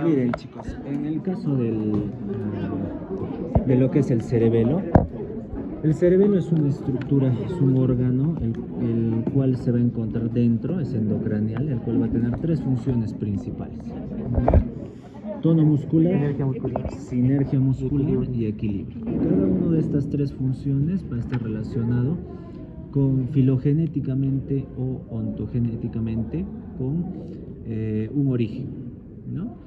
Miren chicos, en el caso de lo que es el cerebelo es una estructura, es un órgano el cual se va a encontrar dentro, es endocraneal, el cual va a tener tres funciones principales: tono muscular, sinergia muscular y equilibrio. Cada una de estas tres funciones va a estar relacionado con filogenéticamente o ontogenéticamente con un origen, ¿no?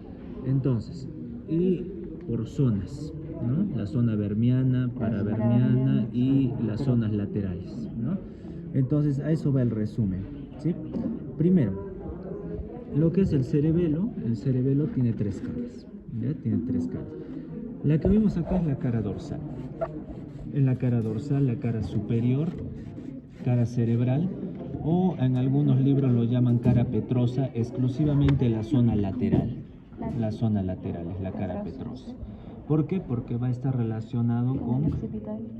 Entonces, y por zonas, ¿no? La zona vermiana, paravermiana y las zonas laterales, ¿no? Entonces, a eso va el resumen, ¿sí? Primero, lo que es el cerebelo tiene tres caras, ¿ya? Tiene tres caras. La que vemos acá es la cara dorsal. En la cara dorsal, la cara superior, cara cerebral, o en algunos libros lo llaman cara petrosa, exclusivamente la zona lateral. La zona lateral es la cara petrosa. ¿Por qué? Porque va a estar relacionado con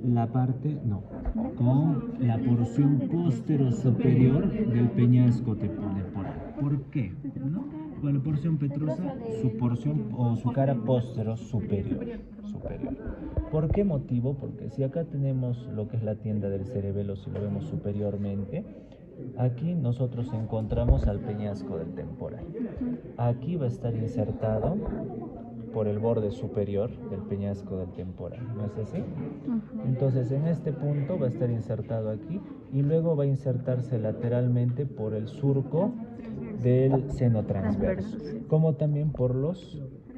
la parte, no, con la porción superior del peñasco temporal. ¿Por qué? ¿No? Bueno, porción petrosa, su porción o su cara superior. ¿Por qué motivo? Porque si acá tenemos lo que es la tienda del cerebelo, si lo vemos superiormente, aquí nosotros encontramos al peñasco del temporal. Aquí va a estar insertado por el borde superior del peñasco del temporal, ¿no es así? Entonces en este punto va a estar insertado aquí y luego va a insertarse lateralmente por el surco del seno transverso, como también por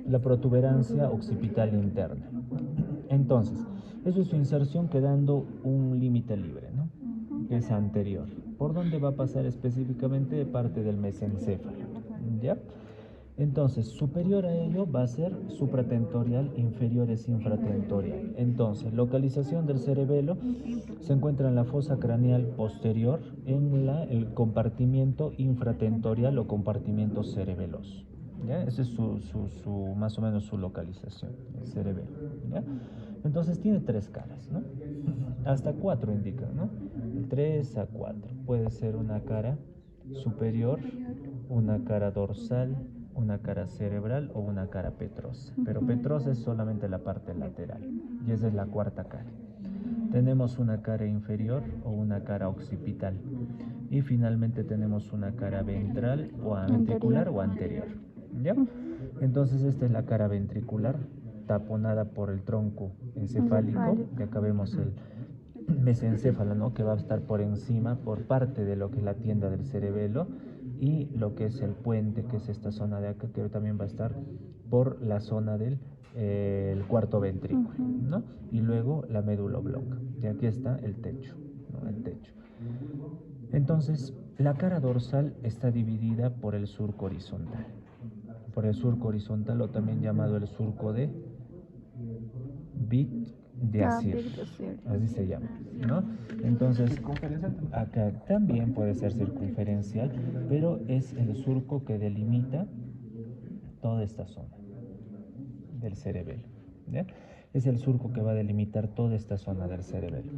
la protuberancia occipital interna. Entonces, eso es su inserción quedando un límite libre, ¿no? Que es anterior. ¿Por dónde va a pasar específicamente? Parte del mesencéfalo, ¿ya? Entonces, superior a ello va a ser supratentorial, inferior es infratentorial. Entonces, localización del cerebelo se encuentra en la fosa craneal posterior, en el compartimiento infratentorial o compartimiento cerebeloso. ¿Ya? Esa es más o menos su localización, el cerebelo. ¿Ya? Entonces tiene tres caras, ¿no? Hasta cuatro indican, ¿no? De 3 a 4. Puede ser una cara superior, una cara dorsal, una cara cerebral o una cara petrosa. Pero petrosa es solamente la parte lateral y esa es la cuarta cara. Tenemos una cara inferior o una cara occipital y finalmente tenemos una cara ventral o ventricular o anterior. ¿Ya? Entonces esta es la cara ventricular taponada por el tronco encefálico. Y acá vemos el mesencéfalo, ¿no? Que va a estar por encima, por parte de lo que es la tienda del cerebelo y lo que es el puente, que es esta zona de acá, que también va a estar por la zona del el cuarto ventrículo, ¿no? Y luego la médula oblonga. Y aquí está el techo, ¿no? El techo. Entonces, la cara dorsal está dividida por el surco horizontal. Por el surco horizontal, o también llamado el surco de Bit de Asir, así se llama, ¿no? Entonces, acá también puede ser circunferencial, pero es el surco que delimita toda esta zona del cerebelo, ¿ya? Es el surco que va a delimitar toda esta zona del cerebelo.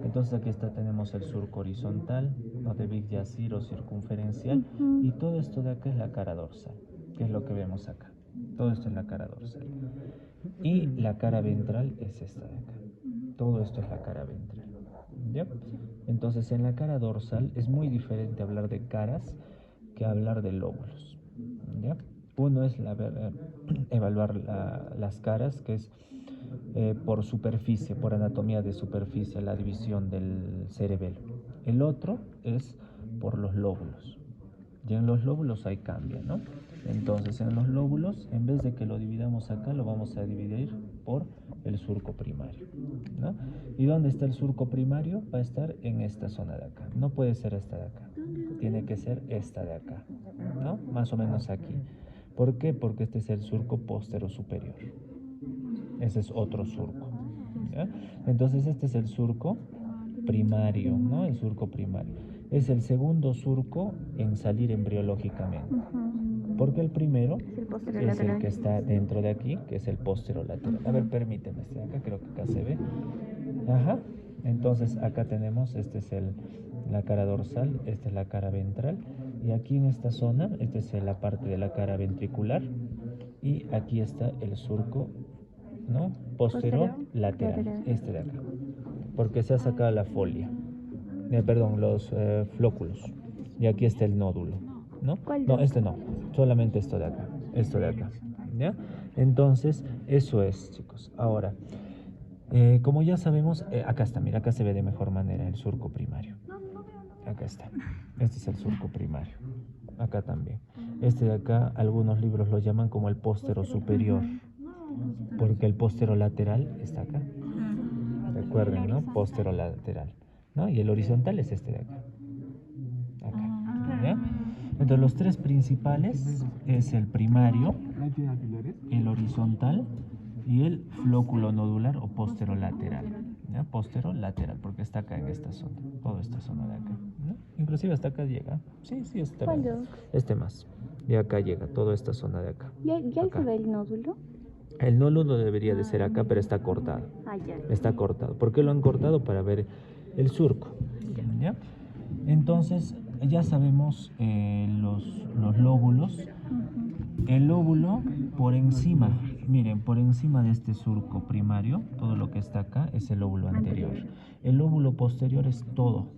Entonces aquí tenemos el surco horizontal, o de Big Yasir o circunferencial, y todo esto de acá es la cara dorsal, que es lo que vemos acá. Todo esto es la cara dorsal. Y la cara ventral es esta de acá. Todo esto es la cara ventral, ¿ya? Entonces en la cara dorsal es muy diferente hablar de caras que hablar de lóbulos, ¿ya? Uno es evaluar las caras, que es por superficie, por anatomía de superficie, la división del cerebelo. El otro es por los lóbulos. Y en los lóbulos hay cambio, ¿no? Entonces, en los lóbulos, en vez de que lo dividamos acá, lo vamos a dividir por el surco primario, ¿no? ¿Y dónde está el surco primario? Va a estar en esta zona de acá. No puede ser esta de acá. Tiene que ser esta de acá, ¿no? Más o menos aquí. ¿Por qué? Porque este es el surco postero superior. Ese es otro surco, ¿ya? Entonces, este es el surco primario, ¿no? El surco primario. Es el segundo surco en salir embriológicamente. Porque el primero es el que está dentro de aquí, que es el posterolateral. A ver, permíteme, acá creo que acá se ve. Ajá. Entonces acá tenemos, este es la cara dorsal, esta es la cara ventral. Y aquí en esta zona, esta es la parte de la cara ventricular. y aquí está el surco, ¿no? Posterior lateral, este de acá, porque se ha sacado la folia, perdón, los flóculos, y aquí está el nódulo, ¿no? No, este no, solamente esto de acá, ¿ya? Entonces, eso es, chicos. Ahora, como ya sabemos, acá está, mira, acá se ve de mejor manera el surco primario. Acá está, este es el surco primario, acá también. Este de acá, algunos libros lo llaman como el póstero superior, porque el póstero lateral está acá. Recuerden, ¿no? Póstero lateral, ¿no? Y el horizontal es este de acá. Acá, ¿ya? Entonces los tres principales es el primario, el horizontal y el flóculo nodular o póstero lateral, ¿ya? Póstero lateral, porque está acá en esta zona, toda esta zona de acá, ¿no? Inclusive hasta acá llega, sí, este más, y acá llega, toda esta zona de acá. ¿Ya acá. se ve el nódulo? El nódulo debería de ser acá, pero está cortado. Ya. Está cortado. ¿Por qué lo han cortado? Para ver el surco. ¿Ya? Entonces, ya sabemos los lóbulos. El lóbulo por encima, miren, por encima de este surco primario, todo lo que está acá es el lóbulo anterior. El lóbulo posterior es todo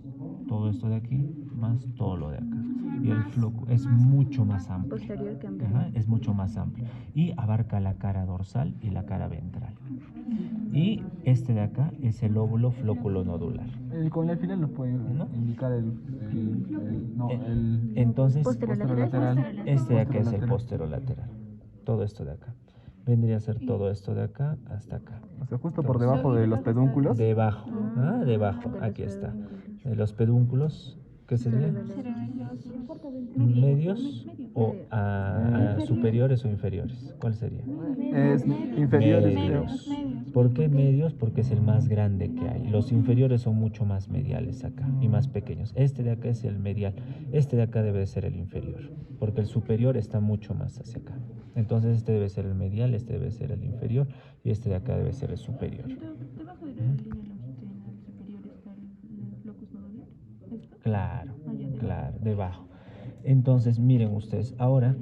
esto de aquí, más todo lo de acá. Y el flóculo es mucho más amplio. Posterior que Ajá, es mucho más amplio. Y abarca la cara dorsal y la cara ventral. Y este de acá es el lóbulo flóculo nodular. Con el alfiler nos puede, ¿no?, indicar entonces, Póstero lateral. este de acá es el póstero lateral. Todo esto de acá. Vendría a ser todo esto de acá hasta acá. O sea, justo por debajo de los pedúnculos. Debajo, debajo, aquí está. Los pedúnculos, ¿qué serían? ¿Medios o superiores o inferiores? ¿Cuál sería? Es inferiores, creo. Medios. ¿Por qué medios? Porque es el más grande que hay. Los inferiores son mucho más mediales acá y más pequeños. Este de acá es el medial. Este de acá debe ser el inferior, porque el superior está mucho más hacia acá. Entonces este debe ser el medial, este debe ser el inferior y este de acá debe ser el superior. Debajo de la línea longitudinal superior está el flocus nodular. ¿Esto? Claro, claro, debajo. Entonces, miren ustedes, ahora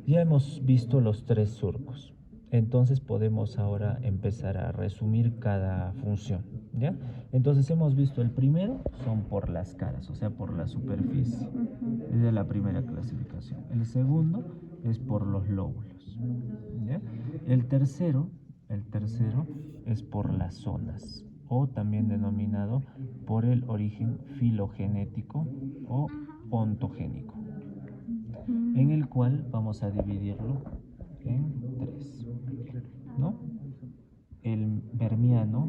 ya hemos visto los tres surcos. Entonces podemos ahora empezar a resumir cada función, ¿ya? Entonces hemos visto el primero, son por las caras, o sea, por la superficie. Esa es la primera clasificación. El segundo es por los lóbulos, ¿ya? El tercero es por las zonas, o también denominado por el origen filogenético o ontogénico, en el cual vamos a dividirlo en tres, ¿no? El vermiano,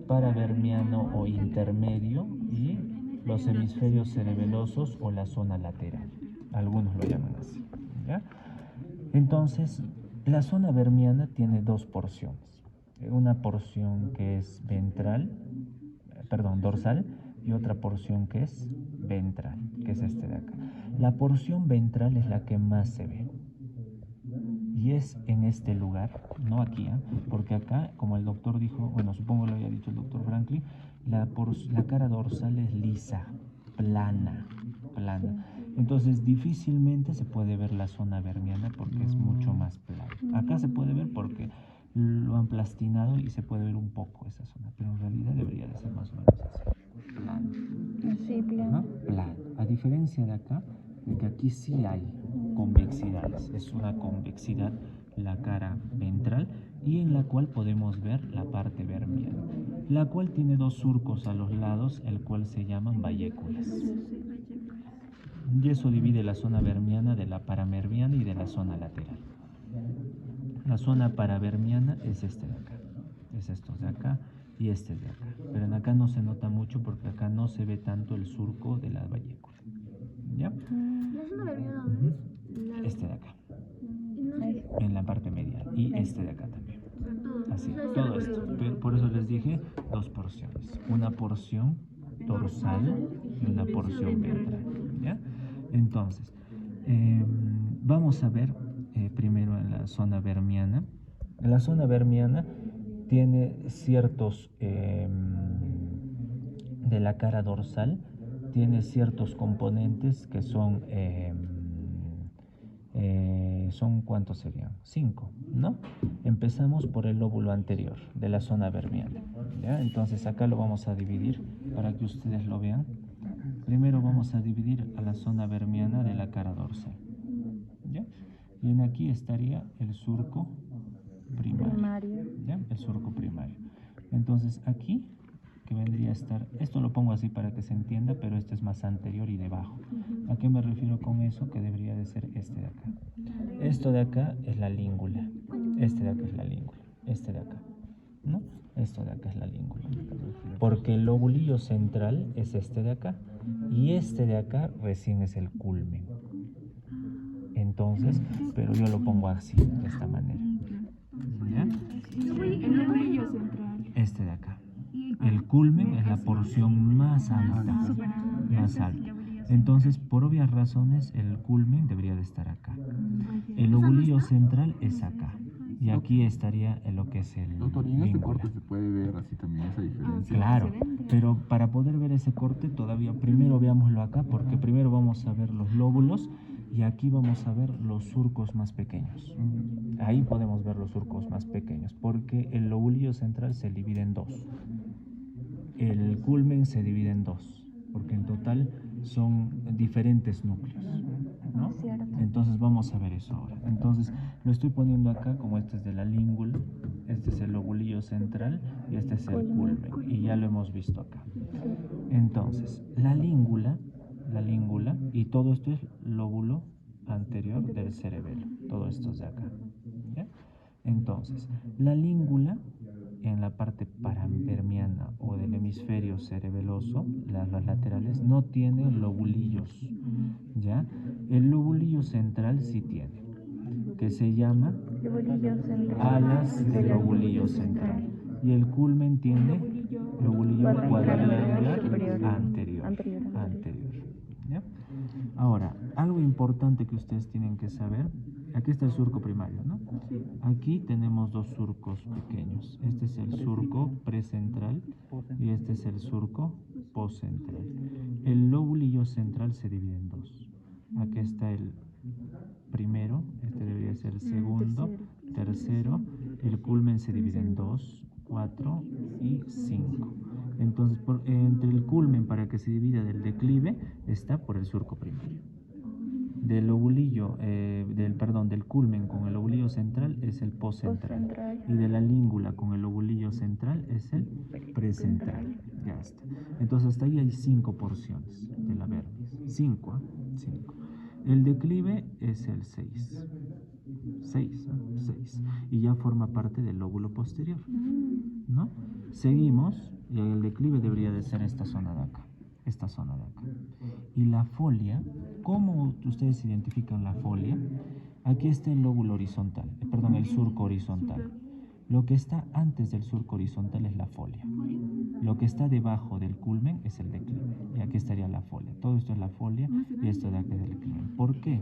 paravermiano o intermedio y los hemisferios cerebelosos o la zona lateral. Algunos lo llaman así, ¿ya? Entonces, la zona vermiana tiene dos porciones. Una porción que es dorsal, y otra porción que es ventral, que es este de acá. La porción ventral es la que más se ve. Y es en este lugar, no aquí, porque acá, como el doctor dijo, bueno, supongo lo había dicho el doctor Franklin, la cara dorsal es lisa, plana. Entonces difícilmente se puede ver la zona vermiana porque es mucho más plana. Acá se puede ver porque lo han plastinado y se puede ver un poco esa zona, pero en realidad debería de ser más o menos así, plano. Sí, plano. Plano. A diferencia de acá, de que aquí sí hay convexidades. Es una convexidad la cara ventral y en la cual podemos ver la parte vermiana, la cual tiene dos surcos a los lados, el cual se llaman bayéculas. Y eso divide la zona vermiana de la paravermiana y de la zona lateral. La zona paravermiana es este de acá, es estos de acá y este de acá. Pero en acá no se nota mucho porque acá no se ve tanto el surco de la bayécula. ¿Ya? ¿La zona vermiana dónde es? Este de acá, en la parte medial, y este de acá también. Así, todo esto. Por eso les dije dos porciones. Una porción dorsal y una porción ventral. ¿Ya? Entonces, vamos a ver primero en la zona vermiana. La zona vermiana tiene ciertos, de la cara dorsal, tiene ciertos componentes que son son ¿cuántos serían? 5, ¿no? Empezamos por el lóbulo anterior de la zona vermiana, ¿ya? Entonces acá lo vamos a dividir para que ustedes lo vean. Primero vamos a dividir a la zona vermiana de la cara dorsal, ¿ya? Y en aquí estaría el surco primario, ¿ya? El surco primario. Entonces aquí, que vendría a estar, esto lo pongo así para que se entienda, pero este es más anterior y debajo. ¿A qué me refiero con eso? Que debería de ser este de acá. Esto de acá es la língula, este de acá es la língula, este de acá, ¿no? Esto de acá es la língula. Porque el lobulillo central es este de acá y este de acá recién es el culmen. Entonces, pero yo lo pongo así, de esta manera. ¿Ya? El lobulillo central. Este de acá. El culmen es la porción más alta, más alta. Entonces, por obvias razones, el culmen debería de estar acá. El lobulillo central es acá. Y aquí estaría lo que es el Doctor, y en este vínculo. corte se puede ver así también esa diferencia. Claro, pero para poder ver ese corte todavía primero veámoslo acá, porque primero vamos a ver los lóbulos y aquí vamos a ver los surcos más pequeños. Ahí podemos ver los surcos más pequeños, porque el lobulillo central se divide en dos. El culmen se divide en dos, porque en total son diferentes núcleos, ¿no? Entonces vamos a ver eso ahora. Entonces lo estoy poniendo acá como este es de la língula, este es el lobulillo central y este es el culmen, y ya lo hemos visto acá. Entonces, la língula, y todo esto es lóbulo anterior del cerebelo, todo esto es de acá, ¿ya? Entonces, la língula en la parte parambermiana o del hemisferio cerebeloso, las laterales, no tiene lobulillos, ¿ya? El lobulillo central sí tiene, que se llama alas del lobulillo central. Y el culmen tiene lobulillo cuadrangular anterior. ¿Ya? Ahora, algo importante que ustedes tienen que saber, aquí está el surco primario, ¿no? Aquí tenemos dos surcos pequeños. Este es el surco precentral y este es el surco postcentral. El lobulillo central se divide en dos. Aquí está el primero, este debería ser el segundo, tercero, el culmen se divide en 2, 4 y 5. Entonces, entre el culmen para que se divida del declive está por el surco primario. Del lobulillo, del culmen con el lobulillo central es el postcentral. Y de la língula con el lobulillo central es el precentral. Ya está. Entonces, hasta ahí hay 5 porciones de la vermis. 5, 5. El declive es el 6. 6. Y ya forma parte del lóbulo posterior, ¿no? Seguimos, y el declive debería de ser esta zona de acá. Y la folia, ¿cómo ustedes identifican la folia? Aquí está el lóbulo horizontal, el surco horizontal. Lo que está antes del surco horizontal es la folia. Lo que está debajo del culmen es el declive. Y aquí estaría la folia. Todo esto es la folia y esto de aquí es el declive. ¿Por qué?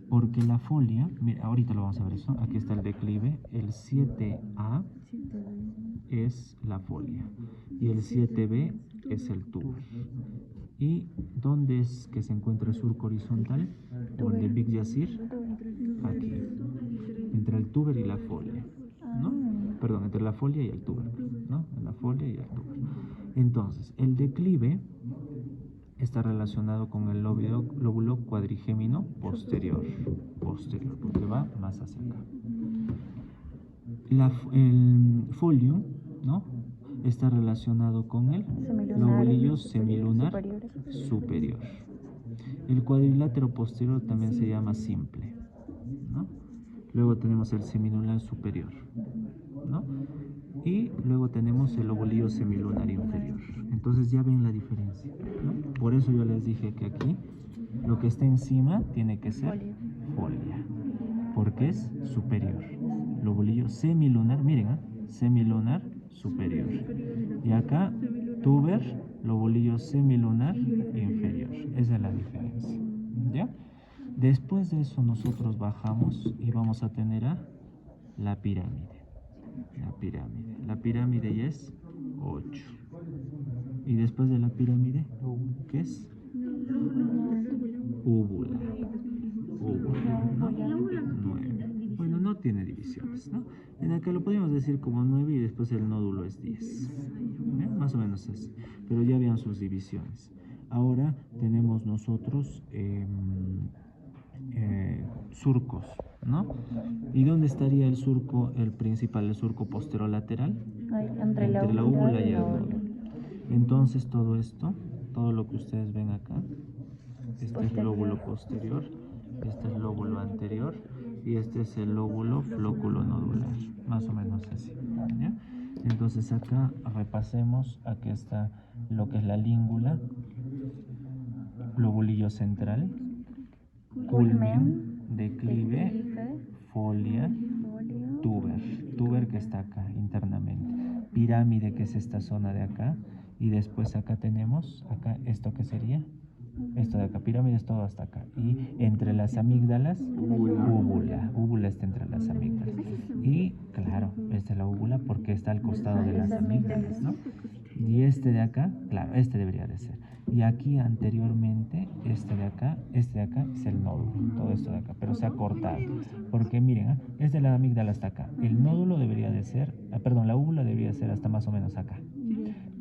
Porque la folia, mira, ahorita lo vamos a ver eso. Aquí está el declive. El 7A es la folia. Y el 7B es el tuber. ¿Y dónde es que se encuentra el surco horizontal? O el de Big Yasir. Aquí. Entre el tuber y la folia, ¿no? Perdón, entre la folia y el tuber, ¿no? En la folia y el tuber. Entonces, el declive está relacionado con el lóbulo cuadrigémino posterior, porque va más hacia acá. El folium, ¿no? Está relacionado con el lobulillo semilunar superior. El cuadrilátero posterior también se llama simple, ¿no? Luego tenemos el semilunar superior, ¿no? Y luego tenemos el lobulillo semilunar inferior. Entonces ya ven la diferencia, ¿no? Por eso yo les dije que aquí lo que está encima tiene que ser folia, porque es superior. Lobulillo semilunar, miren, semilunar superior. Y acá tuber, lobulillo semilunar inferior. Esa es la diferencia, ¿ya? Después de eso nosotros bajamos y vamos a tener a la pirámide. La pirámide ya es 8. Y después de la pirámide, ¿qué es? Úvula. óvulo, ¿no? 9. Bueno, no tiene divisiones, ¿no? En acá lo podemos decir como 9 y después el nódulo es 10. ¿Bien? Más o menos así. Pero ya habían sus divisiones. Ahora tenemos nosotros surcos, ¿no? ¿Y dónde estaría el surco, el principal, el surco posterolateral? Ay, entre la Entre la úvula úvula y y el el nódulo. nódulo. Entonces todo esto, todo lo que ustedes ven acá, este es el Posterior. lóbulo posterior, este es el lóbulo anterior y este es el lóbulo flóculo nodular, más o menos así, ¿ya? Entonces acá repasemos, aquí está lo que es la língula, lobulillo central, culmen, declive, folia, tuber que está acá internamente, pirámide que es esta zona de acá, y después acá tenemos, acá esto que sería, esto de acá, pirámide es todo hasta acá, y entre las amígdalas, úvula está entre las amígdalas, y claro, esta es la úvula porque está al costado de las amígdalas, ¿no? Y este de acá, claro, este debería de ser. Y aquí anteriormente, este de acá es el nódulo, todo esto de acá, pero se ha cortado. Porque miren, es de la amígdala hasta acá. El nódulo debería de ser, perdón, la úvula debería ser hasta más o menos acá.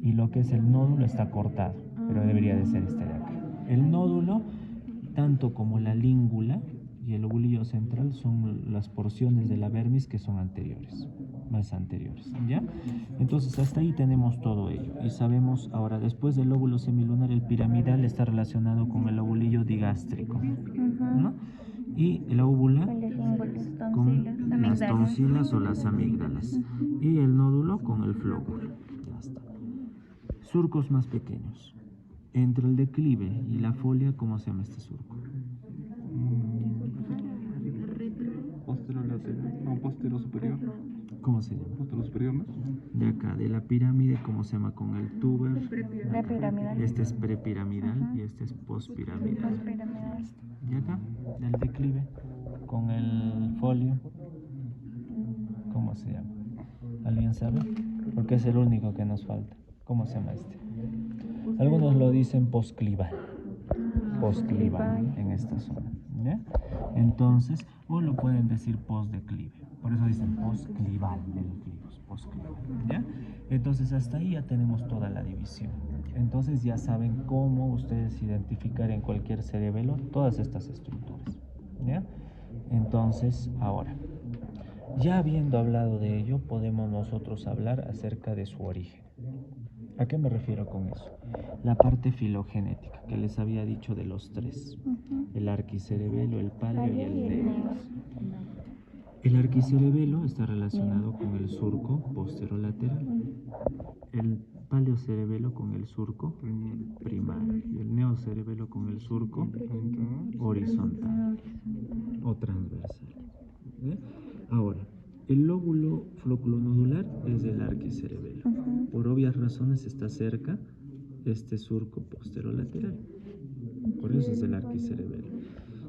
Y lo que es el nódulo está cortado, pero debería de ser este de acá. El nódulo, tanto como la língula y el lobulillo central, son las porciones de la vermis que son anteriores, más anteriores, ¿ya? Entonces hasta ahí tenemos todo ello y sabemos ahora, después del lóbulo semilunar, el piramidal está relacionado con el lobulillo digástrico, ¿no? Y la úvula con las tonsilas o las amígdalas y el nódulo con el flóculo. Ya está. Surcos más pequeños. Entre el declive y la folia, ¿cómo se llama este surco? Posterolateral, no, postero superior. ¿Cómo se llama? Postero superior, ¿no? De acá, de la pirámide, ¿cómo se llama? Con el tuber. Prepiramidal. Este es prepiramidal y este es pospiramidal. Prepiramidal. Y acá, del declive, con el folio, ¿cómo se llama? ¿Alguien sabe? Porque es el único que nos falta. ¿Cómo se llama este? Algunos lo dicen posclival. Posclival en esta zona, ¿ya? Entonces, o lo pueden decir postdeclive. Por eso dicen posclival de declivos, posclival, ¿ya? Entonces, hasta ahí ya tenemos toda la división. Entonces, ya saben cómo ustedes identificar en cualquier cerebelo todas estas estructuras, ¿ya? Entonces, ahora, ya habiendo hablado de ello, podemos nosotros hablar acerca de su origen. ¿A qué me refiero con eso? La parte filogenética que les había dicho de los tres: el arquicerebelo, el palio y el neo. El arquicerebelo está relacionado con el surco posterolateral, el paleocerebelo con el surco primario y el neocerebelo con el surco horizontal o transversal. ¿Bien? Ahora, el lóbulo flóculo-nodular es del arquicerebelo. Por obvias razones está cerca este surco posterolateral. Por eso es del arquicerebelo.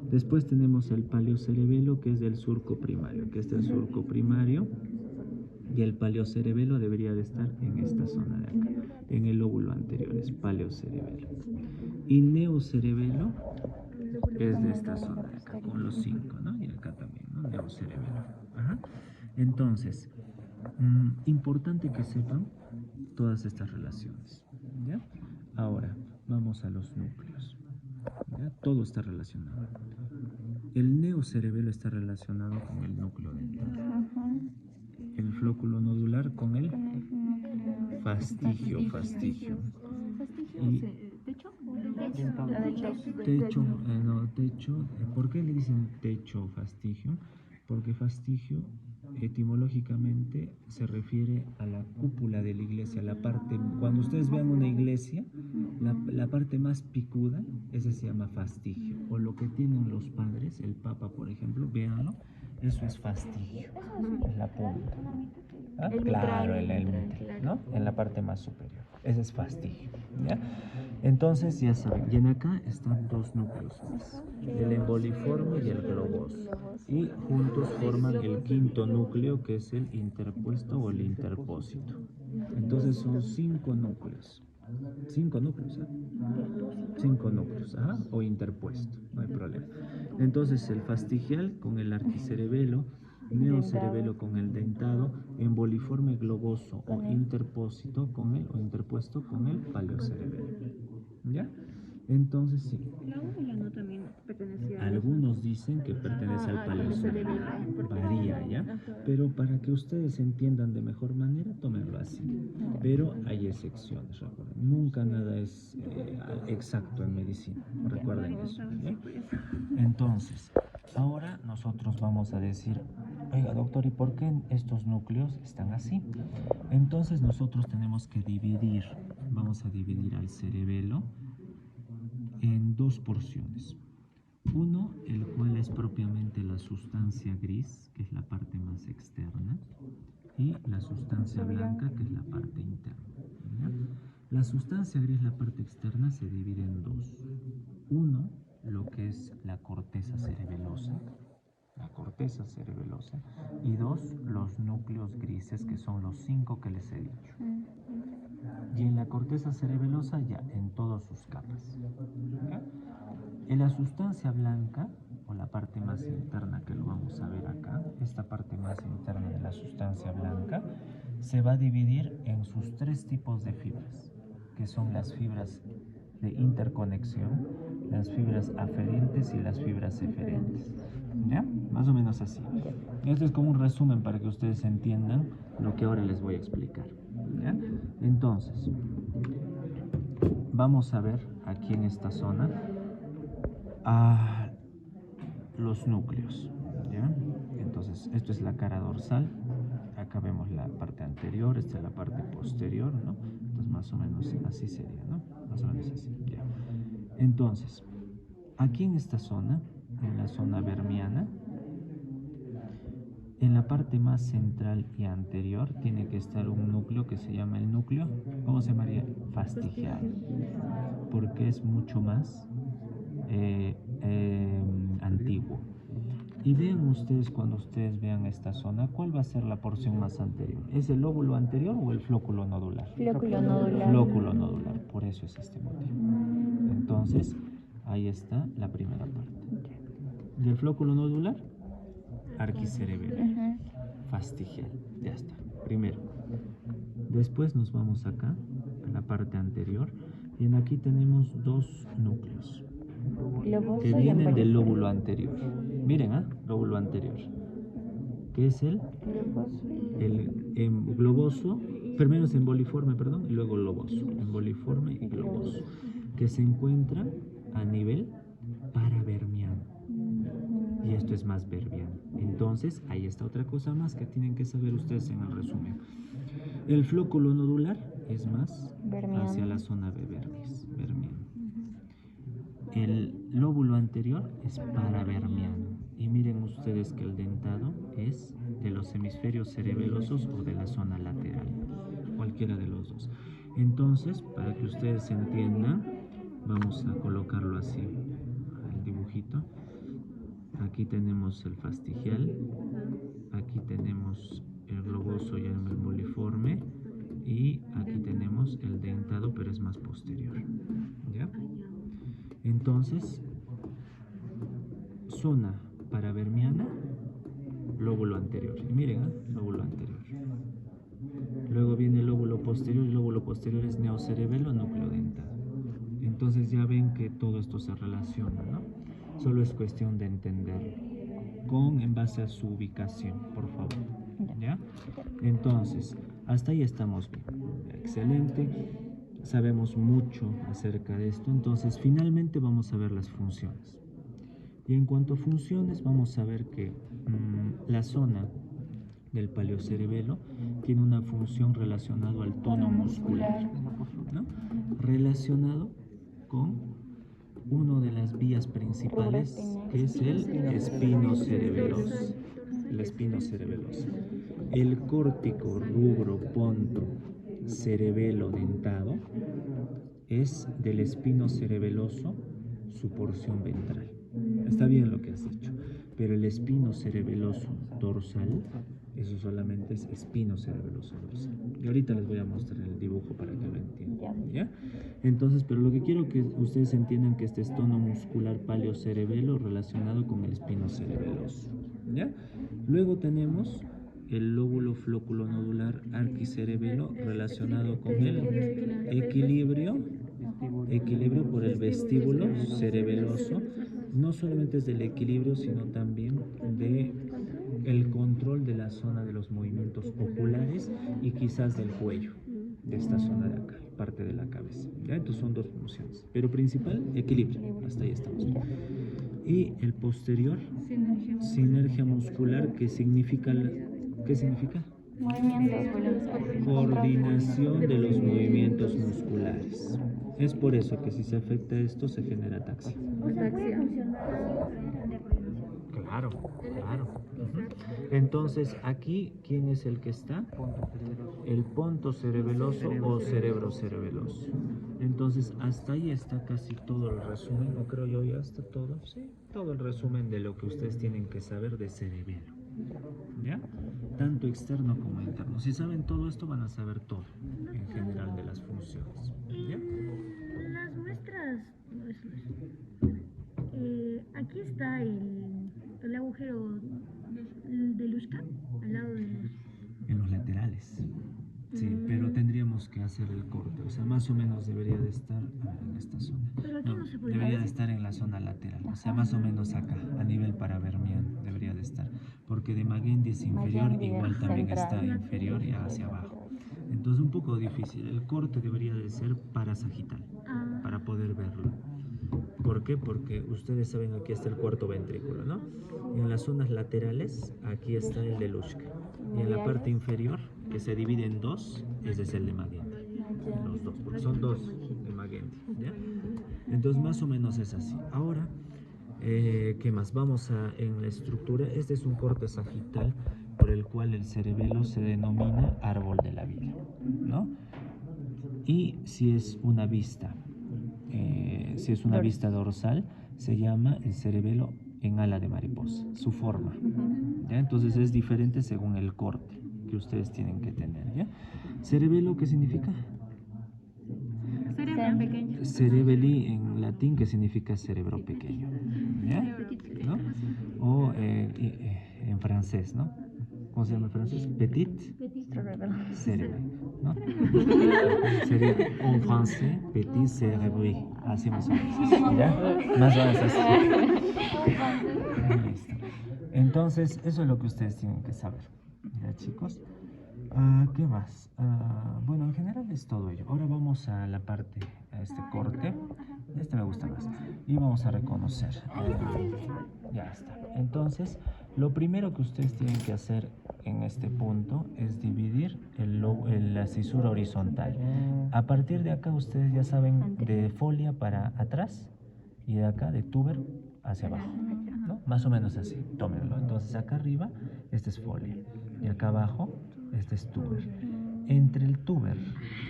Después tenemos el paleocerebelo, que es del surco primario, que este es el surco primario, y el paleocerebelo debería de estar en esta zona de acá, en el lóbulo anterior, es paleocerebelo. Y neocerebelo es de esta zona de acá, con los 5, ¿no? Y acá también, ¿no? Neocerebelo. Ajá. Entonces, importante que sepan todas estas relaciones, ¿ya? Ahora, vamos a los núcleos, ¿ya? Todo está relacionado. El neocerebelo está relacionado con el núcleo dental. El flóculo nodular con el fastigio. Y techo, ¿por qué le dicen techo o fastigio? Porque fastigio etimológicamente se refiere a la cúpula de la iglesia, la parte, cuando ustedes vean una iglesia, la parte más picuda, ese se llama fastigio, o lo que tienen los padres, el papa por ejemplo, véanlo, eso es fastigio, es la punta. ¿Ah? Claro, el mitral, ¿no? En la parte más superior, ese es fastigio, ¿ya? Entonces ya saben, y en acá están dos núcleos más, el emboliforme y el globoso, y juntos forman el quinto núcleo, que es el interpuesto o el interpósito. Entonces son 5 núcleos, 5 núcleos, ¿ah? 5 núcleos, ajá, o interpuesto, no hay problema. Entonces el fastigial con el arquicerebelo, neocerebelo con el dentado, emboliforme globoso o interpuesto con el paleocerebelo. ¿Ya? Entonces sí. La U ya no también pertenecía a Algunos dicen que pertenece al paleocerebelo. Varía, ¿ya? Pero para que ustedes entiendan de mejor manera, tómenlo así. Pero hay excepciones, recuerden. Nunca nada es exacto en medicina. Recuerden eso. ¿Ya? Entonces, ahora nosotros vamos a decir, oiga, doctor, ¿y por qué estos núcleos están así? Entonces nosotros tenemos que dividir, vamos a dividir al cerebelo en dos porciones. Uno, el cual es propiamente la sustancia gris, que es la parte más externa, y la sustancia blanca, que es la parte interna. ¿Ya? La sustancia gris, la parte externa, se divide en dos. Uno, lo que es la corteza cerebelosa, y dos, los núcleos grises, que son los 5 que les he dicho. Y en la corteza cerebelosa ya en todas sus capas. ¿Ya? En la sustancia blanca, o la parte más interna, que lo vamos a ver acá, esta parte más interna de la sustancia blanca, se va a dividir en sus 3 tipos de fibras, que son las fibras de interconexión, las fibras aferentes y las fibras eferentes. ¿Ya? Más o menos así. Esto es como un resumen para que ustedes entiendan lo que ahora les voy a explicar. ¿Ya? Entonces, vamos a ver aquí en esta zona a los núcleos. ¿Ya? Entonces, esto es la cara dorsal. Acá vemos la parte anterior, esta es la parte posterior, ¿no? Entonces, más o menos así sería, ¿no? Más o menos así. ¿Ya? Entonces, aquí en esta zona, en la zona vermiana, en la parte más central y anterior tiene que estar un núcleo que se llama el núcleo, ¿cómo se llamaría? Fastigial, porque es mucho más antiguo. Y vean ustedes, cuando ustedes vean esta zona, ¿cuál va a ser la porción más anterior? ¿Es el lóbulo anterior o el flóculo nodular? Flóculo nodular. Flóculo nodular, por eso es este motivo. Entonces, ahí está la primera parte. ¿Y el flóculo nodular? Arquicerebelo. Fastigial, ya está, primero. Después nos vamos acá, a la parte anterior, y en aquí tenemos dos núcleos Globoso que y vienen del emboliforme. lóbulo anterior. Miren, lóbulo anterior, que es el globoso, primero es emboliforme, perdón, y luego globoso, emboliforme y globoso, que se encuentra a nivel paravermiano. Y esto es más verbiano. Entonces, ahí está otra cosa más que tienen que saber ustedes en el resumen. El flóculo nodular es más Vermiano. hacia la zona de vermis, vermiano. El lóbulo anterior es paravermiano. Y miren ustedes que el dentado es de los hemisferios cerebelosos o de la zona lateral, cualquiera de los dos. Entonces, para que ustedes entiendan, vamos a colocarlo así, el dibujito. Aquí tenemos el fastigial, aquí tenemos el globoso y el emboliforme, y aquí tenemos el dentado, pero es más posterior. ¿Ya? Entonces, zona paravermiana, lóbulo anterior. Y miren, lóbulo anterior. Luego viene el lóbulo posterior, y el lóbulo posterior es neocerebelo, núcleo dentado. Entonces ya ven que todo esto se relaciona, ¿no? Solo es cuestión de entenderlo en base a su ubicación, por favor. ¿Ya? Entonces, hasta ahí estamos bien. Excelente. Sabemos mucho acerca de esto. Entonces, finalmente vamos a ver las funciones. Y en cuanto a funciones, vamos a ver que la zona del paleocerebelo tiene una función relacionada al tono muscular, ¿no? Relacionado con una de las vías principales, que es el espinocerebeloso. El espinocerebeloso. El córtico rubro ponto cerebelo dentado es del espinocerebeloso su porción ventral. Está bien lo que has dicho. pero el espino cerebeloso dorsal, eso solamente es espino cerebeloso dorsal. Y ahorita les voy a mostrar el dibujo para que lo entiendan, ¿ya? Entonces, pero lo que quiero que ustedes entiendan que este es tono muscular paleocerebelo relacionado con el espino cerebeloso, ¿ya? Luego tenemos el lóbulo flóculo-nodular arquicerebelo relacionado con el equilibrio por el vestíbulo cerebeloso. No solamente es del equilibrio, sino también de el control de la zona de los movimientos oculares y quizás del cuello, de esta zona de acá, parte de la cabeza, ¿ya? Entonces son dos funciones, pero principal, equilibrio, hasta ahí estamos. Y el posterior, sinergia muscular, que significa, ¿qué significa? Movimientos. Coordinación de los movimientos musculares. Es por eso que si se afecta esto se genera ataxia. Claro, claro. Entonces, aquí, ¿quién es el que está? El ponto cerebeloso o cerebro cerebeloso. Entonces, hasta ahí está casi todo el resumen, o creo yo ya está todo, sí, todo el resumen de lo que ustedes tienen que saber de cerebelo. ¿Ya? Tanto externo como interno. Si saben todo esto, van a saber todo, en general, de las funciones. ¿Ya? Las muestras, aquí está el agujero de Luschka, al lado de los... En los laterales. Sí, pero tendríamos que hacer el corte. O sea, más o menos debería de estar en esta zona. Pero aquí no se puede. Debería de estar en la zona lateral. O sea, más o menos acá, a nivel paravermiano debería de estar. Porque de Magendis inferior Magendis igual también central. está inferior y hacia abajo. Entonces un poco difícil. El corte debería de ser parasagital, para poder verlo. ¿Por qué? Porque ustedes saben, aquí está el cuarto ventrículo, ¿no? En las zonas laterales, aquí está el de Luschka. Y en la parte inferior, que se divide en dos, ese es el de Magendis. Los dos, porque son dos de Magendis, ¿ya? Entonces más o menos es así. Ahora, ¿qué más? Vamos en la estructura. Este es un corte sagital por el cual el cerebelo se denomina árbol de la vida, ¿no? Y si es una vista, vista dorsal, se llama el cerebelo en ala de mariposa, su forma, ¿ya? Entonces es diferente según el corte que ustedes tienen que tener, ¿ya? Cerebelo, ¿qué significa? Cerebro pequeño. Cerebeli en latín, que significa cerebro pequeño, ¿ya? ¿No? O en francés, ¿no? ¿Cómo se llama en francés? Petit cerebro, ¿no? Sería en francés, petit cerebri, así más o menos, ¿ya? Más o menos así. Listo. Entonces, eso es lo que ustedes tienen que saber, ¿ya, chicos? ¿Qué más? Bueno, en general es todo ello. Ahora vamos a la parte, a este corte. Este me gusta más. Y vamos a reconocer. Ya está. Entonces, lo primero que ustedes tienen que hacer en este punto es dividir la cisura horizontal. A partir de acá ustedes ya saben de folia para atrás y de acá de tuber hacia abajo, ¿no? Más o menos así, tómenlo. Entonces acá arriba, este es folia. Y acá abajo, este es tuber. Entre el tuber,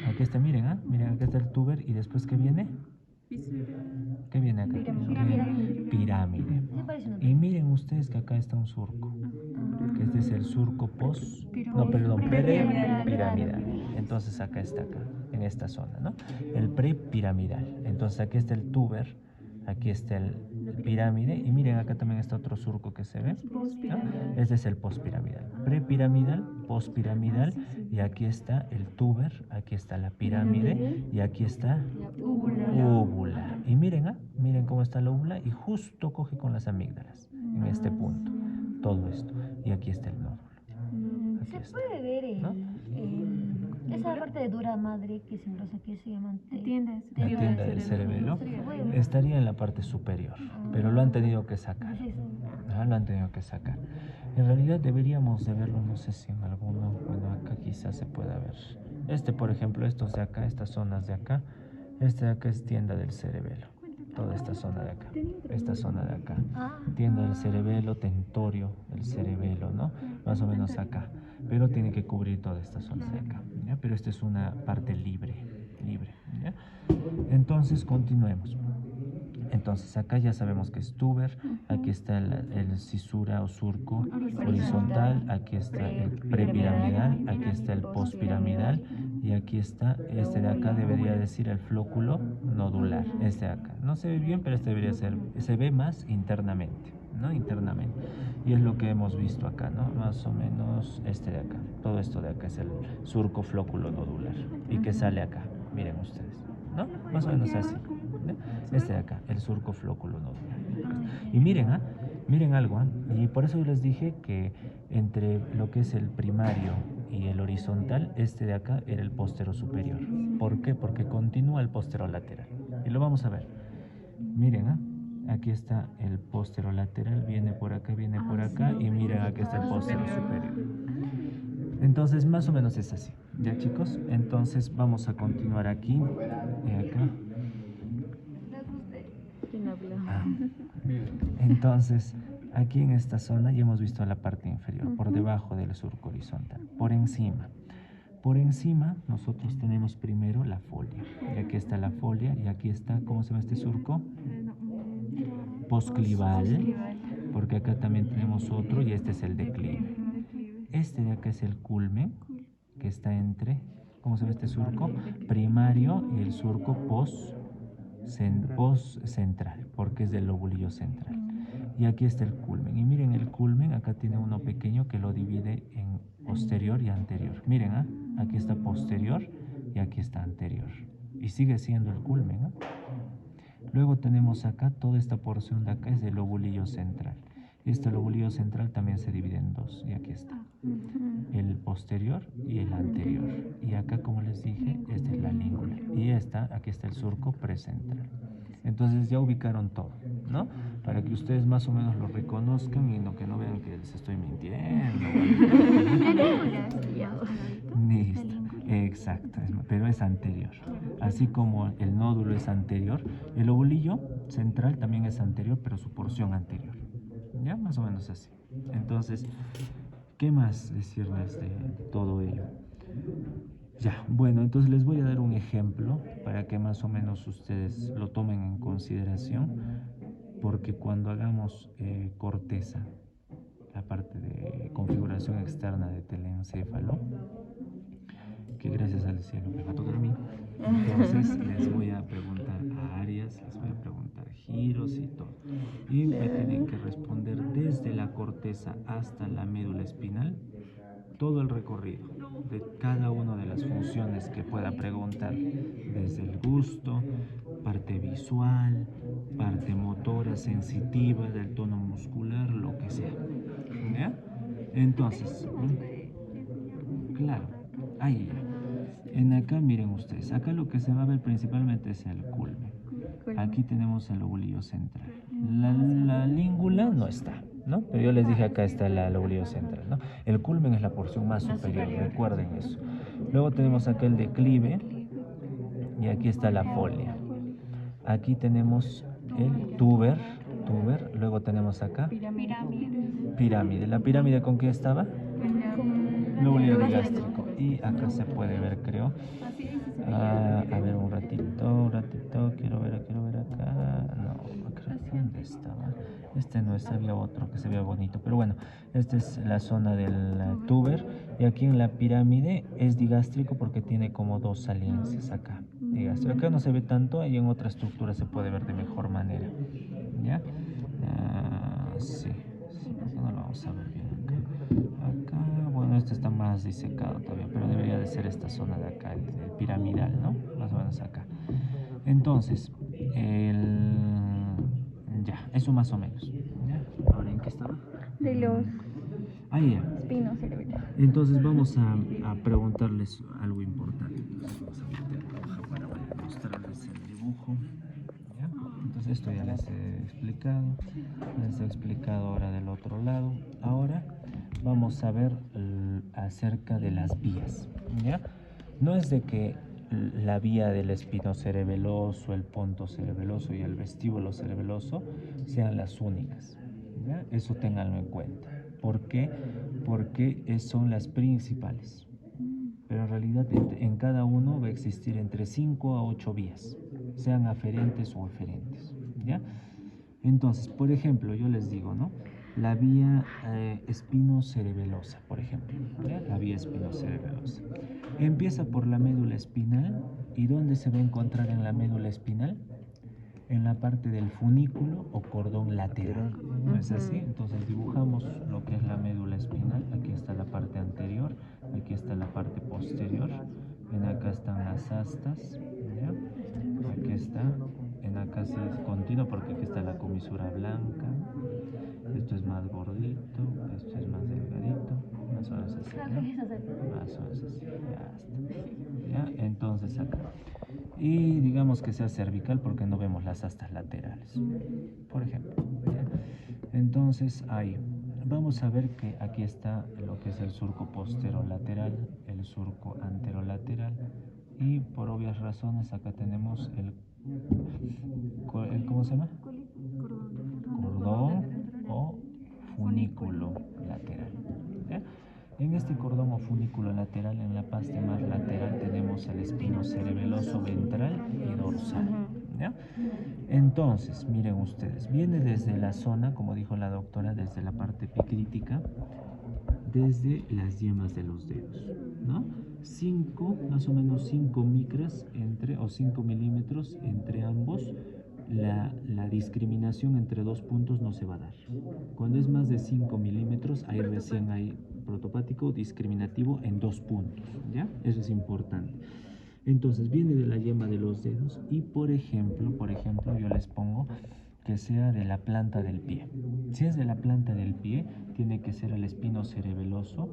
aquí está, miren, miren, acá está el tuber y después, ¿qué viene? ¿Qué viene acá? Pirámide. Y miren ustedes que acá está un surco, que este es el surco prepiramidal. Entonces acá está, en esta zona, ¿no? El prepiramidal. Entonces aquí está el tuber, aquí está el pirámide y miren acá también está otro surco que se ve, ¿no? Este es el postpiramidal, prepiramidal, postpiramidal y aquí está el tuber, aquí está la pirámide y aquí está úvula. Y miren, miren cómo está la úvula y justo coge con las amígdalas en este punto, todo esto. Y aquí está el nódulo. Aquí Se está, puede ver ¿no? esa parte de dura madre que se engrosa, que se llama La tienda del cerebelo estaría en la parte superior, pero lo han tenido que sacar. Lo han tenido que sacar. En realidad deberíamos de verlo, no sé si en alguno, bueno, acá quizás se pueda ver. Por ejemplo, estos de acá, estas zonas de acá, de acá es tienda del cerebelo. Toda esta zona de acá, esta zona de acá. Tienda del cerebelo, tentorio del cerebelo, ¿no? Más o menos acá. Pero tiene que cubrir toda esta zona de acá, ¿ya? Pero esta es una parte libre, ¿ya? Entonces, continuemos. Entonces acá ya sabemos que es tuber, aquí está el cisura o surco horizontal, aquí está el prepiramidal, aquí está el postpiramidal y aquí está, este de acá debería decir el flóculo nodular, este de acá. No se ve bien, pero este debería ser, se ve más internamente, ¿no? Internamente. Y es lo que hemos visto acá, ¿no? Más o menos este de acá. Todo esto de acá es el surco flóculo nodular y que sale acá, miren ustedes, ¿no? Más o menos así. ¿No? Este de acá, el surco flóculo nodular. Y miren, miren algo, y por eso yo les dije que entre lo que es el primario y el horizontal, este de acá era el póstero superior. ¿Por qué? Porque continúa el póstero lateral. Y lo vamos a ver. Miren, aquí está el póstero lateral, viene por acá y miren aquí está el póstero superior. Entonces más o menos es así, ¿ya chicos? Entonces vamos a continuar aquí, acá. ¿Quién habla? Entonces, aquí en esta zona ya hemos visto la parte inferior, por debajo del surco horizontal, por encima. Por encima nosotros tenemos primero la folia, y aquí está la folia, y aquí está, ¿cómo se llama este surco? Posclival, porque acá también tenemos otro, y este es el declive. Este de acá es el culmen, que está entre, ¿cómo se llama este surco? Primario y el surco post-central, porque es del lobulillo central. Y aquí está el culmen. Y miren el culmen, acá tiene uno pequeño que lo divide en posterior y anterior. Miren, aquí está posterior y aquí está anterior. Y sigue siendo el culmen. Luego tenemos acá, toda esta porción de acá es del lobulillo central. Este lobulillo central también se divide en dos, y aquí está. El posterior y el anterior. Y acá, como les dije, esta es la língula. Y aquí está el surco precentral. Entonces ya ubicaron todo, ¿no? Para que ustedes más o menos lo reconozcan y que no vean que les estoy mintiendo. Listo, exacto, pero es anterior. Así como el nódulo es anterior, el lobulillo central también es anterior, pero su porción anterior. ¿Ya? Más o menos así. Entonces, ¿qué más decirles de todo ello? Ya, bueno, entonces les voy a dar un ejemplo para que más o menos ustedes lo tomen en consideración, porque cuando hagamos corteza, la parte de configuración externa de telencéfalo, que gracias al cielo me va a tocar a mí, entonces les voy a preguntar a áreas, les voy a preguntar giros y todo. Y me tienen que responder desde la corteza hasta la médula espinal, todo el recorrido de cada una de las funciones que pueda preguntar, desde el gusto, parte visual, parte motora, sensitiva, del tono muscular, lo que sea. ¿Ya? Entonces, claro, ahí ya. En acá miren ustedes, acá lo que se va a ver principalmente es el culmen. Aquí tenemos el lobulillo central. La língula no está, ¿no? Pero yo les dije acá está el lobulillo central, ¿no? El culmen es la porción más superior, recuerden eso. Luego tenemos acá el declive y aquí está la folia. Aquí tenemos el tuber, luego tenemos acá pirámide. ¿La pirámide con qué estaba? Lóbulo gástrico. Y acá se puede ver, creo. A ver, un ratito, quiero ver acá. No, creo, ¿dónde estaba? Este no es, había otro que se veía bonito. Pero bueno, esta es la zona del tuber. Y aquí en la pirámide es digástrico porque tiene como dos saliencias acá. Digástrico. Acá no se ve tanto, y en otra estructura se puede ver de mejor manera. ¿Ya? Sí, no lo vamos a ver bien acá. Bueno, este está más disecado todavía, pero debería de ser esta zona de acá, el piramidal, ¿no? Más o menos acá. Entonces, ya, eso más o menos. ¿Ya? ¿Ahora en qué estaba? De los Ahí ya. espinos cerebrales. Entonces vamos a preguntarles algo importante. Entonces vamos a meter la hoja para mostrarles el dibujo. ¿Ya? Entonces esto ya les he explicado ahora del otro lado. Ahora vamos a ver acerca de las vías. ¿Ya? No es de que la vía del espinocerebeloso, el ponto cerebeloso y el vestíbulo cerebeloso sean las únicas. ¿Ya? Eso ténganlo en cuenta. ¿Por qué? Porque son las principales. Pero en realidad en cada uno va a existir entre 5 a 8 vías, sean aferentes o eferentes. ¿ya? Entonces, por ejemplo, yo les digo, ¿no? La vía espinocerebelosa, por ejemplo, ¿ya? La vía espinocerebelosa. Empieza por la médula espinal. ¿Y dónde se va a encontrar en la médula espinal? En la parte del funículo o cordón lateral, ¿no es así? Entonces dibujamos lo que es la médula espinal. Aquí está la parte anterior, aquí está la parte posterior, en acá están las astas, ¿ya? Aquí está, en acá sí es continuo porque aquí está la comisura blanca. Esto es más gordito, esto es más delgadito, más o menos así, ¿no? Más o menos así, ya está. ¿Ya? Entonces acá. Y digamos que sea cervical porque no vemos las astas laterales, por ejemplo, ¿ya? Entonces ahí vamos a ver que aquí está lo que es el surco posterolateral, el surco anterolateral, y por obvias razones acá tenemos ¿cómo se llama? Cordón o funículo lateral, ¿ya? En este cordón o funículo lateral, en la parte más lateral, tenemos el espinocerebeloso ventral y dorsal, ¿ya? Entonces, miren ustedes, viene desde la zona, como dijo la doctora, desde la parte epicrítica, desde las yemas de los dedos, ¿no? Más o menos 5 micras o 5 milímetros entre ambos. La discriminación entre dos puntos no se va a dar. Cuando es más de 5 milímetros, ahí recién hay protopático discriminativo en dos puntos, ¿ya? Eso es importante. Entonces viene de la yema de los dedos y por ejemplo yo les pongo que sea de la planta del pie. Si es de la planta del pie, tiene que ser el espinocerebeloso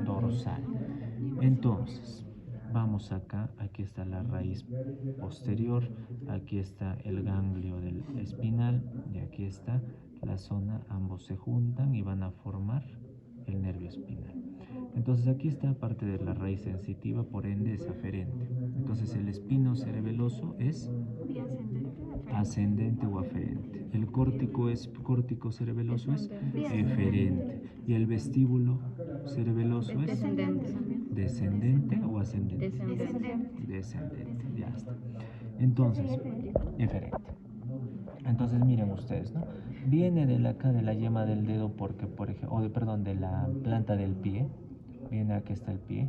dorsal. Entonces, vamos acá, aquí está la raíz posterior, aquí está el ganglio del espinal y aquí está la zona, ambos se juntan y van a formar el nervio espinal. Entonces aquí está parte de la raíz sensitiva, por ende es aferente. Entonces el espinocerebeloso es ascendente o aferente. El córtico cerebeloso es eferente. Y el vestíbulo cerebeloso es descendente o ascendente. Descendente, ya está. Entonces, eferente. Entonces miren ustedes, ¿no? Viene de acá de la yema del dedo porque, por ejemplo, perdón, de la planta del pie. Viene aquí está el pie.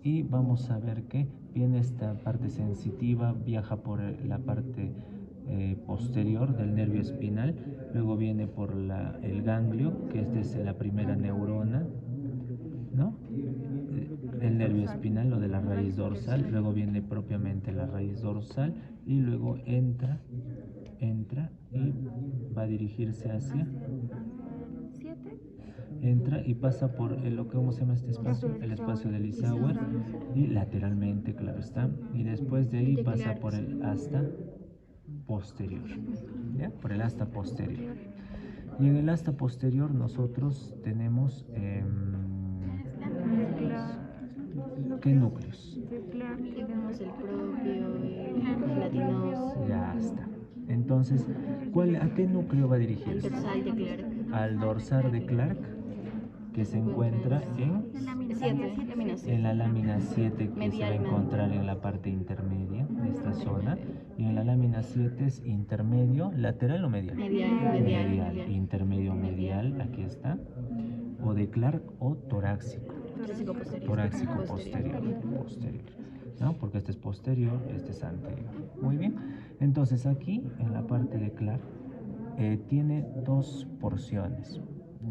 Y vamos a ver que viene esta parte sensitiva, viaja por la parte posterior del nervio espinal, luego viene por el ganglio, que es desde la primera neurona, ¿no? El nervio espinal, lo de la raíz dorsal, luego viene propiamente la raíz dorsal y luego entra y va a dirigirse hacia... Entra y pasa por ¿cómo se llama este espacio? El espacio de Lissauer y lateralmente, claro está. Y después de ahí pasa por el asta posterior, ¿ya? Por el asta posterior. Y en el asta posterior nosotros tenemos ¿qué núcleos? Tenemos el propio, el gelatinoso. Ya está. Entonces, ¿a qué núcleo va a dirigirse? El dorsal de Clark. Al dorsal de Clark, que se encuentra en la lámina 7, que se va a encontrar en la parte intermedia de esta zona. Y en la lámina 7 es intermedio, lateral o medial. Medial. Intermedio medial, aquí está. O de Clark o torácico. Torácico posterior. ¿No? Porque este es posterior, este es anterior. Muy bien. Entonces aquí en la parte de Clark tiene dos porciones,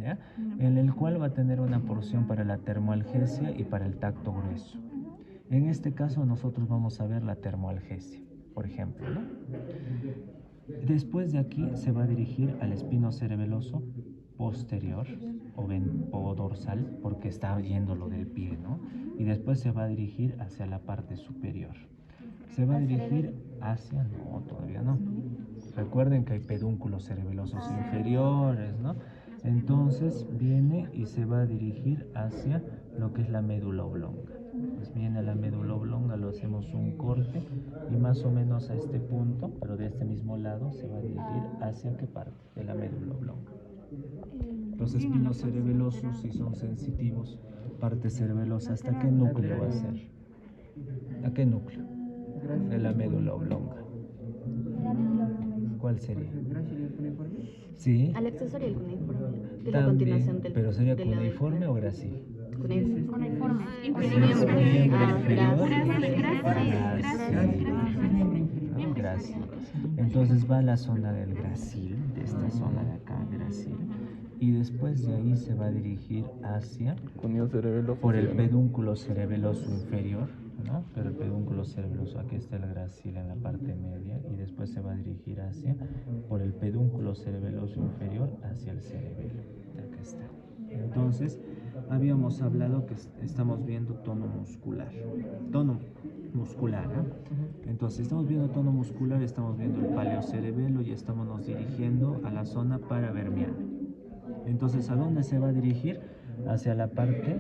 ¿ya? En el cual va a tener una porción para la termoalgesia y para el tacto grueso. En este caso nosotros vamos a ver la termoalgesia, por ejemplo, ¿no? Después de aquí se va a dirigir al espinocerebeloso posterior o dorsal, porque está yendo lo del pie, ¿no? Y después se va a dirigir hacia la parte superior. Se va a dirigir hacia... No, todavía no. Recuerden que hay pedúnculos cerebelosos inferiores, ¿no? Entonces viene y se va a dirigir hacia lo que es la médula oblonga. Pues viene a la médula oblonga, lo hacemos un corte y más o menos a este punto, pero de este mismo lado, se va a dirigir hacia qué parte de la médula oblonga. Los espinos cerebelosos, si son sensitivos, parte cerebelosa, ¿hasta qué núcleo va a ser? ¿A qué núcleo? De la médula oblonga. ¿Cuál sería? Sí, Al accesorio del cuneiforme, que es la también, continuación del. pero ¿sería de la- cuneiforme o gracil? Cuneiforme. Inferior. Miembro Ah, inferior. Grácil. Grácil. Entonces va a la zona del gracil, de esta zona de acá, gracil, y después de ahí se va a dirigir hacia Cuneo cerebeloso. por el pedúnculo cerebeloso inferior, ¿no? Pero el pedúnculo cerebeloso, aquí está el gracil en la parte media, y después se va a dirigir hacia por el pedúnculo cerebeloso inferior hacia el cerebelo. Acá está. Entonces, habíamos hablado que estamos viendo tono muscular. Tono muscular, ¿eh? Entonces, estamos viendo tono muscular, estamos viendo el paleocerebelo y estamos nos dirigiendo a la zona paravermiana. Entonces, ¿a dónde se va a dirigir? Hacia la parte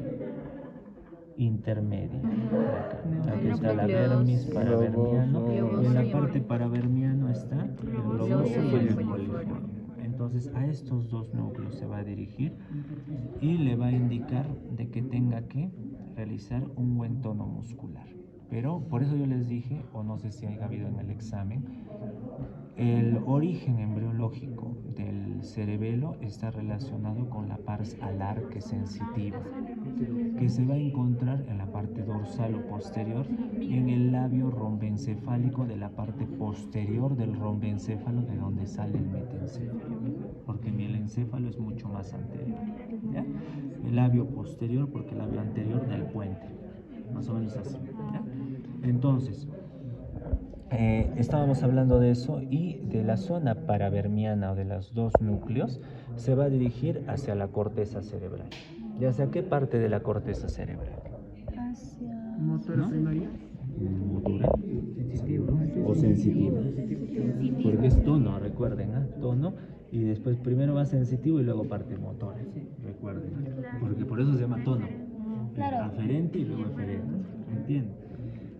intermedia. Acá. Aquí está la vermis paravermiano y en la parte paravermiano está el globoso y el coliforme. Entonces a estos dos núcleos se va a dirigir y le va a indicar de que tenga que realizar un buen tono muscular. Pero por eso yo les dije, o no sé si haya habido en el examen, el origen embriológico del cerebelo está relacionado con la pars alar, que es sensitiva, que se va a encontrar en la parte dorsal o posterior y en el labio rombencefálico de la parte posterior del rombencéfalo, de donde sale el metencéfalo, porque el encéfalo es mucho más anterior, ¿ya? El labio posterior, porque el labio anterior del puente, más o menos así, ¿ya? Entonces, estábamos hablando de eso, y de la zona paravermiana o de los dos núcleos se va a dirigir hacia la corteza cerebral. ¿Ya hacia qué parte de la corteza cerebral? Hacia. Motora ¿No? primaria. Motora o sensitiva, porque es tono, recuerden, ¿eh? Tono, y después primero va sensitivo y luego parte motora, recuerden, porque por eso se llama tono, aferente y luego eferente, ¿entienden?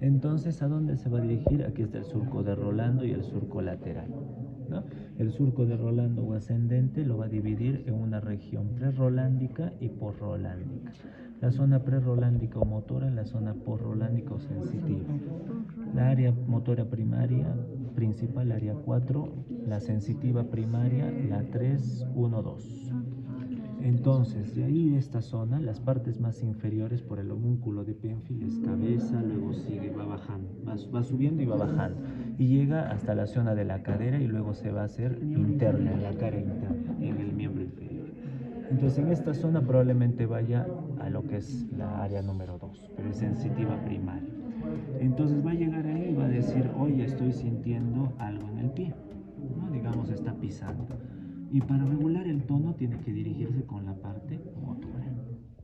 Entonces, ¿a dónde se va a dirigir? Aquí está el surco de Rolando y el surco lateral, ¿no? El surco de Rolando o ascendente lo va a dividir en una región prerolándica y posrolándica. La zona prerolándica o motora, la zona posrolándica o sensitiva. La área motora primaria principal, área 4, la sensitiva primaria, la 3, 1, 2. Entonces, de ahí de esta zona, las partes más inferiores por el homúnculo de Penfield es cabeza, luego sigue, va bajando, va subiendo y va bajando, y llega hasta la zona de la cadera y luego se va a hacer interna, en la cara interna, en el miembro inferior. Entonces, en esta zona probablemente vaya a lo que es la área número 2, pero es sensitiva primaria. Entonces va a llegar ahí y va a decir, oye, estoy sintiendo algo en el pie, ¿no? Digamos, está pisando. Y para regular el tono tiene que dirigirse con la parte motora.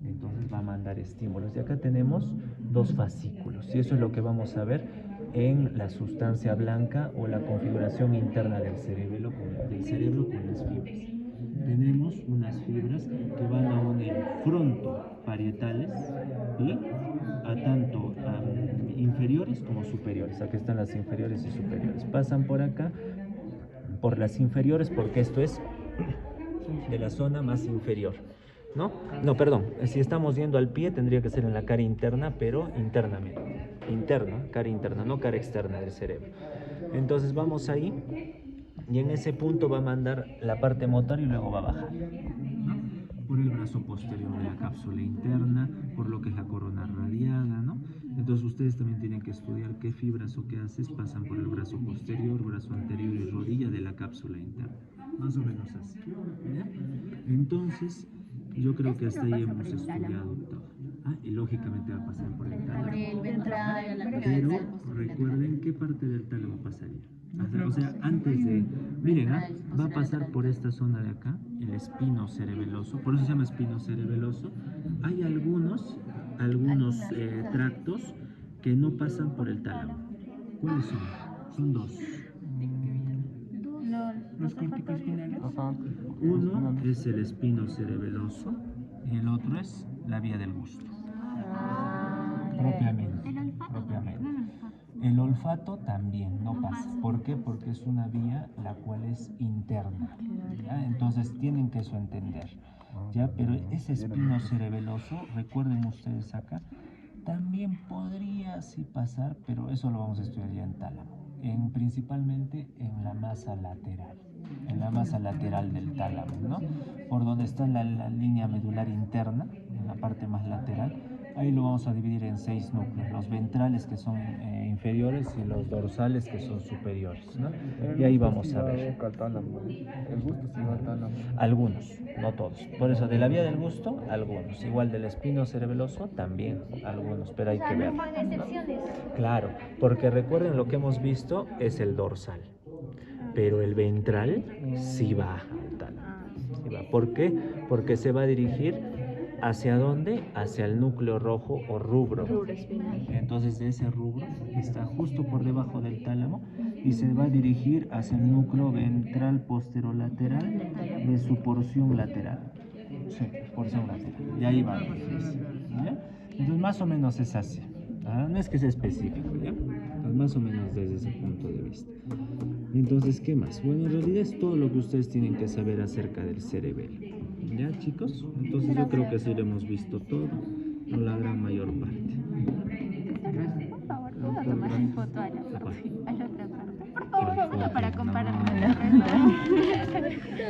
Entonces va a mandar estímulos. Y acá tenemos dos fascículos. Y eso es lo que vamos a ver en la sustancia blanca o la configuración interna del cerebro con las fibras. Tenemos unas fibras que van a unir frontoparietales y a tanto inferiores como superiores. Aquí están las inferiores y superiores. Pasan por acá, por las inferiores, porque esto es de la zona más inferior, ¿no? No, perdón, si estamos yendo al pie tendría que ser en la cara interna, pero internamente, interna, cara interna, no cara externa del cerebro. Entonces vamos ahí y en ese punto va a mandar la parte motora y luego va a bajar, ¿no? Por el brazo posterior de la cápsula interna, por lo que es la corona radiada, ¿no? Entonces ustedes también tienen que estudiar qué fibras o qué haces pasan por el brazo posterior, brazo anterior y rodilla de la cápsula interna, más o menos así, ¿ya? Entonces, yo creo que hasta ahí hemos estudiado todo. Y lógicamente va a pasar por el tálamo. Por el ventral, la Pero recuerden qué parte del tálamo pasaría. O sea, antes de... Miren, va a pasar por esta zona de acá, el espino cerebeloso, por eso se llama espino cerebeloso. Hay algunos tractos que no pasan por el tálamo. ¿Cuáles son? Son dos. Los córticos espinales. Uno es el espino cerebeloso y el otro es la vía del gusto. Propiamente. El olfato también no pasa. ¿Por qué? Porque es una vía la cual es interna, ¿ya? Entonces tienen que eso entender, ¿ya? Pero ese espino cerebeloso, recuerden ustedes acá, también podría sí pasar, pero eso lo vamos a estudiar ya en tálamo. principalmente en la masa lateral del tálamo, ¿no? Por donde está la línea medular interna, en la parte más lateral. Ahí lo vamos a dividir en 6 núcleos, los ventrales que son inferiores y los dorsales que son superiores, ¿no? Y ahí vamos a ver. El gusto sí va al tálamo. Algunos, no todos. Por eso, de la vía del gusto, algunos. Igual del espino cerebeloso, también algunos, pero hay que ver. No son excepciones. Claro, porque recuerden lo que hemos visto es el dorsal, pero el ventral sí va al tálamo. Sí va. ¿Por qué? Porque se va a dirigir ¿hacia dónde? Hacia el núcleo rojo o rubro. Entonces de ese rubro está justo por debajo del tálamo y se va a dirigir hacia el núcleo ventral posterolateral de su porción lateral. Sí, porción lateral. Y ahí va a dirigirse, ¿ya? Entonces más o menos es así. No es que sea específico, ¿ya? Entonces, más o menos desde ese punto de vista. Entonces, ¿qué más? Bueno, en realidad es todo lo que ustedes tienen que saber acerca del cerebelo. ¿Ya, chicos? Entonces yo creo que así lo hemos visto todo, o la gran mayor parte. Por favor, ¿puedo tomar mi foto a la otra parte? Por ¿Cuál favor, foto? para comparar con No. el resto.